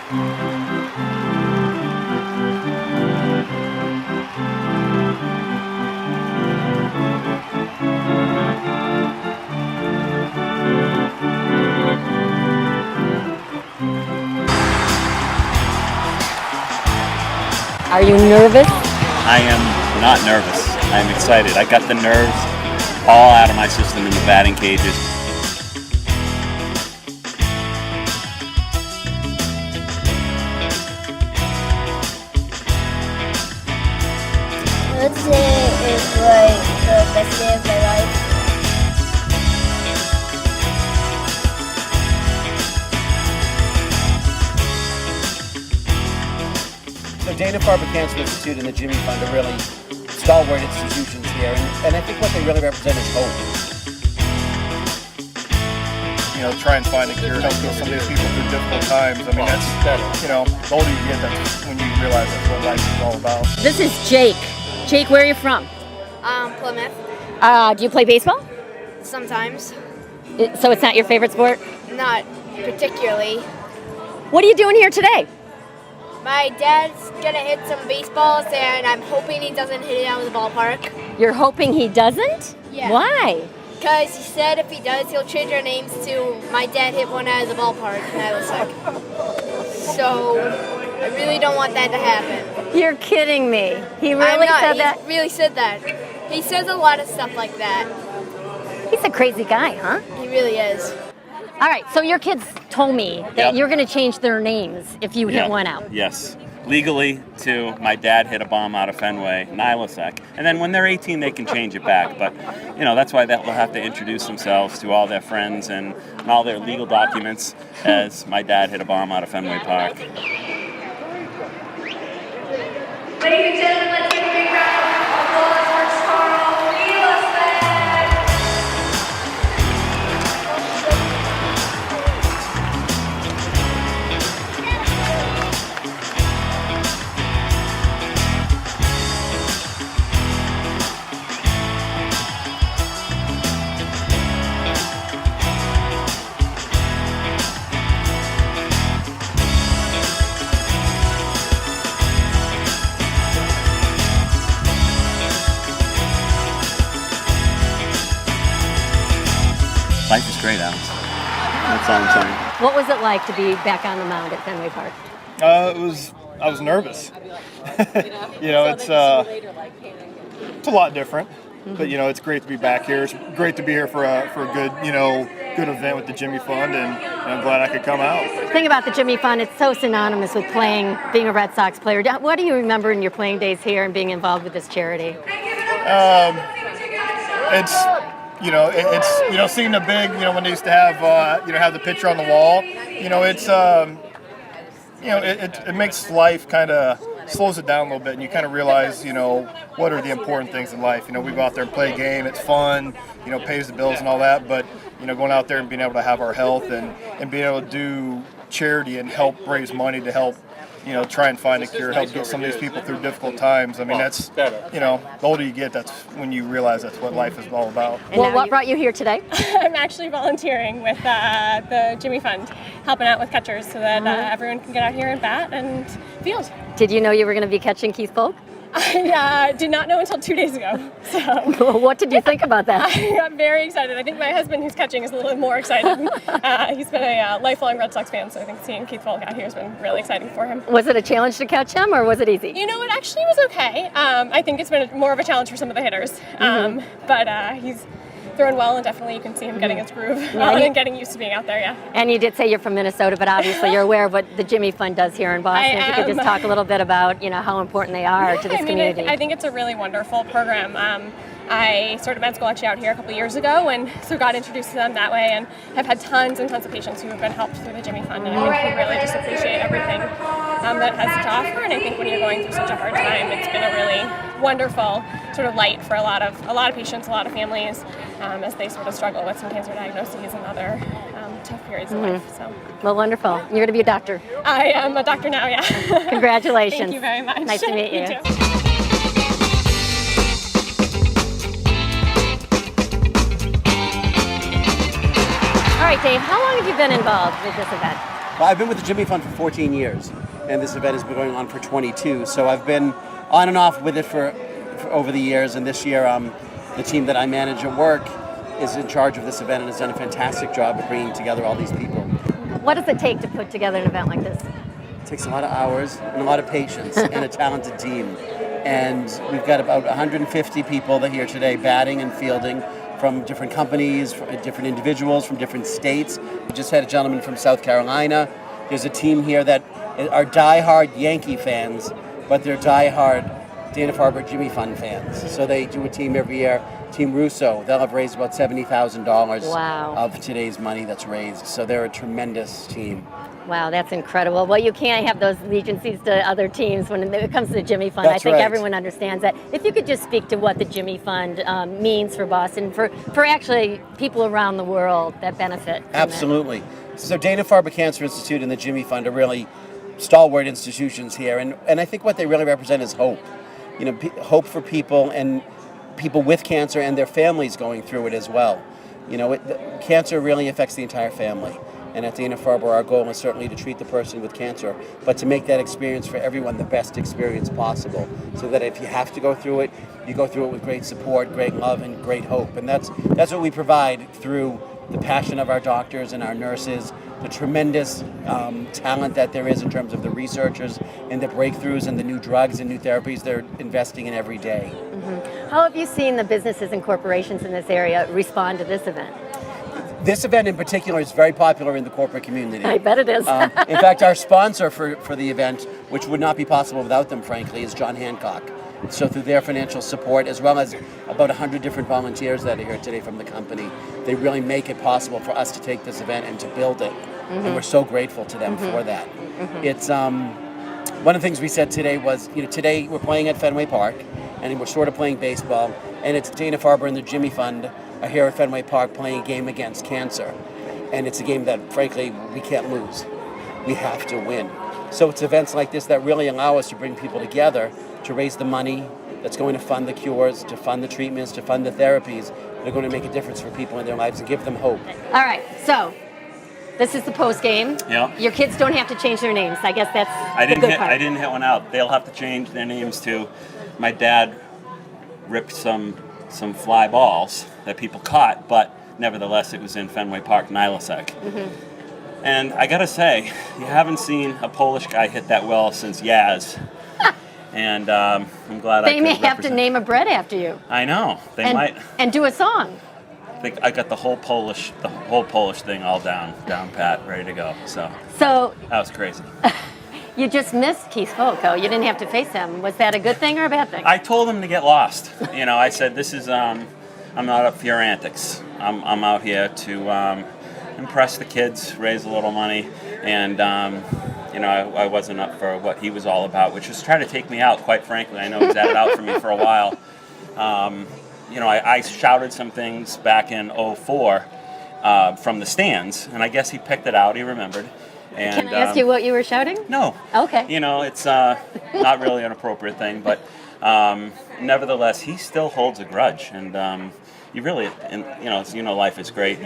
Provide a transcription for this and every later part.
Are you nervous? I am not nervous. I am excited. I got the nerves all out of my system in the batting cages. I would say it's like the best day of my life. The Dana-Farber Cancer Institute and the Jimmy Fund are really stalwart institutions here, and I think what they really represent is hope. Try and find a cure, help get some of these people through difficult times. I mean, that's, the older you get, that's when you realize that's what life is all about. This is Jake. Jake, where are you from? Plymouth. Do you play baseball? Sometimes. So it's not your favorite sport? Not particularly. What are you doing here today? My dad's gonna hit some baseballs, and I'm hoping he doesn't hit it out of the ballpark. You're hoping he doesn't? Yeah. Why? Because he said if he does, he'll change our names to "My dad hit one out of the ballpark," Nilosek. So I really don't want that to happen. You're kidding me. He I'm really not. said that? He really said that. He says a lot of stuff like that. He's a crazy guy, huh? He really is. All right, so your kids told me that Yep. you're going to change their names if you hit one out. Yes. Legally, to my dad hit a bomb out of Fenway, Nilosek. And then when they're 18, they can change it back. But, that's why they'll have to introduce themselves to all their friends and all their legal documents as my dad hit a bomb out of Fenway Park. Ladies and gentlemen, let's give a big round of applause for Chuck Nilosek. Life is great, Alex. That's all I'm saying. What was it like to be back on the mound at Fenway Park? I was nervous. It's a lot different, but it's great to be back here. It's great to be here for a good good event with the Jimmy Fund, and I'm glad I could come out. The thing about the Jimmy Fund, it's so synonymous with being a Red Sox player. What do you remember in your playing days here and being involved with this charity? It's seeing the big when they used to have have the picture on the wall. It makes life kind of slows it down a little bit, and you kind of realize what are the important things in life. We go out there and play a game. It's fun. Pays the bills and all that. But going out there and being able to have our health and being able to do charity and help raise money to help try and find a cure, help get some of these people through difficult times. I mean, that's, the older you get, that's when you realize that's what life is all about. Well, what brought you here today? I'm actually volunteering with the Jimmy Fund, helping out with catchers so that everyone can get out here and bat and field. Did you know you were going to be catching Keith Polk? I did not know until 2 days ago. So what did you think about that? I got very excited. I think my husband, who's catching, is a little more excited. He's been a lifelong Red Sox fan, so I think seeing Keith Polk out here has been really exciting for him. Was it a challenge to catch him, or was it easy? It actually was okay. I think it's been more of a challenge for some of the hitters, but he's throwing well, and definitely you can see him getting his groove and getting used to being out there, And you did say you're from Minnesota, but obviously you're aware of what the Jimmy Fund does here in Boston. If you could just talk a little bit about, how important they are to this community. I think it's a really wonderful program. I started med school actually out here a couple years ago, and so got introduced to them that way, and have had tons and tons of patients who have been helped through the Jimmy Fund, and I think we really just appreciate everything that it has to offer. And I think when you're going through such a hard time, it's been a really wonderful sort of light for a lot of patients, a lot of families, as they sort of struggle with some cancer diagnoses and other tough periods of life. So. Well, wonderful. You're going to be a doctor. I am a doctor now, yeah. Congratulations. Thank you very much. Nice to meet you. You too. All right, Dave, how long have you been involved with this event? Well, I've been with the Jimmy Fund for 14 years, and this event has been going on for 22. So I've been on and off with it for over the years, and this year the team that I manage at work is in charge of this event and has done a fantastic job of bringing together all these people. What does it take to put together an event like this? It takes a lot of hours and a lot of patience and a talented team. And we've got about 150 people that are here today batting and fielding from different companies, from different individuals, from different states. We just had a gentleman from South Carolina. There's a team here that are diehard Yankee fans, but they're diehard Dana-Farber Jimmy Fund fans. So they do a team every year. Team Russo, they'll have raised about $70,000 Wow. of today's money that's raised. So they're a tremendous team. Wow, that's incredible. Well, you can't have those allegiances to other teams when it comes to the Jimmy Fund. That's I think right. everyone understands that. If you could just speak to what the Jimmy Fund means for Boston, for actually people around the world that benefit from it. Absolutely. So Dana-Farber Cancer Institute and the Jimmy Fund are really stalwart institutions here, and I think what they really represent is hope. You know, hope for people and people with cancer and their families going through it as well. You know, cancer really affects the entire family. And at Dana-Farber, our goal is certainly to treat the person with cancer, but to make that experience for everyone the best experience possible, so that if you have to go through it, you go through it with great support, great love, and great hope. And that's what we provide through the passion of our doctors and our nurses, the tremendous talent that there is in terms of the researchers and the breakthroughs and the new drugs and new therapies they're investing in every day. Mm-hmm. How have you seen the businesses and corporations in this area respond to this event? This event in particular is very popular in the corporate community. I bet it is. In fact, our sponsor for the event, which would not be possible without them, frankly, is John Hancock. So through their financial support, as well as about 100 different volunteers that are here today from the company, they really make it possible for us to take this event and to build it. Mm-hmm. And we're so grateful to them for that. Mm-hmm. It's one of the things we said today was, you know, today we're playing at Fenway Park, and we're sort of playing baseball, and it's Dana-Farber and the Jimmy Fund are here at Fenway Park playing a game against cancer. And it's a game that, frankly, we can't lose. We have to win. So it's events like this that really allow us to bring people together to raise the money that's going to fund the cures, to fund the treatments, to fund the therapies that are going to make a difference for people in their lives and give them hope. All right, so this is the post game. Yeah. Your kids don't have to change their names. I guess that's the good part. I didn't hit one out. They'll have to change their names to. My dad ripped some fly balls that people caught, but nevertheless it was in Fenway Park, Nilosek. Mm-hmm. And I gotta say, you haven't seen a Polish guy hit that well since Yaz. And I'm glad they may have to name a bread after you. I know they might. And do a song. I think I got the whole Polish thing all down pat, ready to go. So that was crazy. You just missed Keith Folko. You didn't have to face him. Was that a good thing or a bad thing? I told him to get lost. You know, I said, this is, I'm not up for your antics. I'm out here to impress the kids, raise a little money, and, you know, I wasn't up for what he was all about, which was trying to take me out, quite frankly. I know he's had it out for me for a while. You know, I shouted some things back in 2004 from the stands, and I guess he picked it out, he remembered. And, can I ask you what you were shouting? No. Okay. You know, it's not really an appropriate thing, but nevertheless, he still holds a grudge, and you really, and you know, life is great.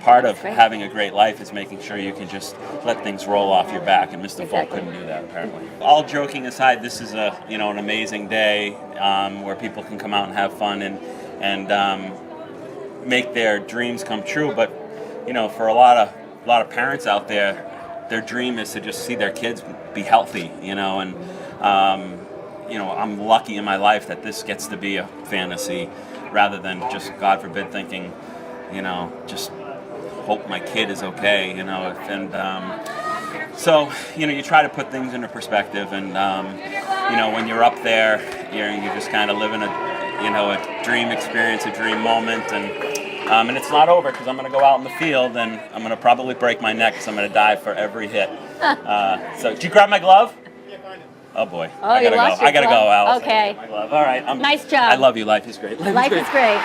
Part of having a great life is making sure you can just let things roll off your back, and Mr. Folk couldn't do that apparently. All joking aside, this is an amazing day where people can come out and have fun and make their dreams come true. But you know, for a lot of parents out there, their dream is to just see their kids be healthy, you know, and I'm lucky in my life that this gets to be a fantasy rather than just, God forbid, thinking, you know, just hope my kid is okay, you know, and so, you know, you try to put things into perspective, and you know, when you're up there, you're just kind of living a dream experience, a dream moment, and it's not over, because I'm going to go out in the field and I'm going to probably break my neck, because I'm going to dive for every hit. So, did you grab my glove? Oh boy, I gotta go. I gotta go, Alice. Okay. My glove. All right. Nice job. I love you. Life is great. Life is great.